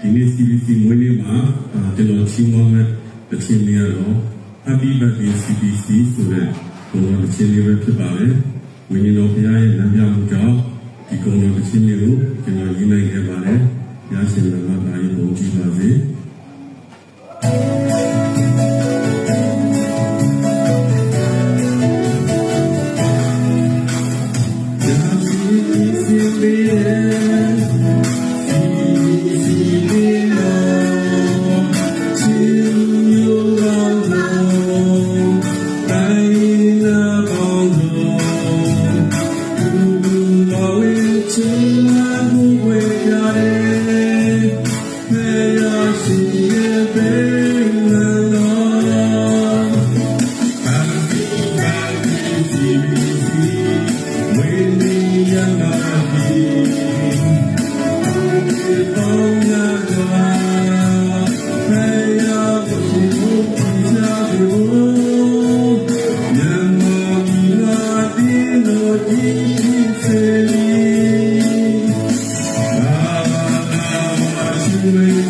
ဒီနေ့ CBC မွေးနေ့မှာကျွန်တော်ချီးမွမ်းမဲ့တခြင်းလေးကတော့ Happy Birthday CBC ဆိုတဲ့ဘုံတော်တခြင်းလေးပဲဖြစ်ပါတယ်။ဝိညာဉ်တော်ဘုရားရဲ့လမ်းပြမှုကြောင့်ဒီဘုံတော်တခြင်းလေးကိုကျွန်တော်ရေးနိုင်ခဲ့ပါတယ်။ဘုရားရှင်ကဒါရေးပုံကြည့်ပါစေ။ Amen.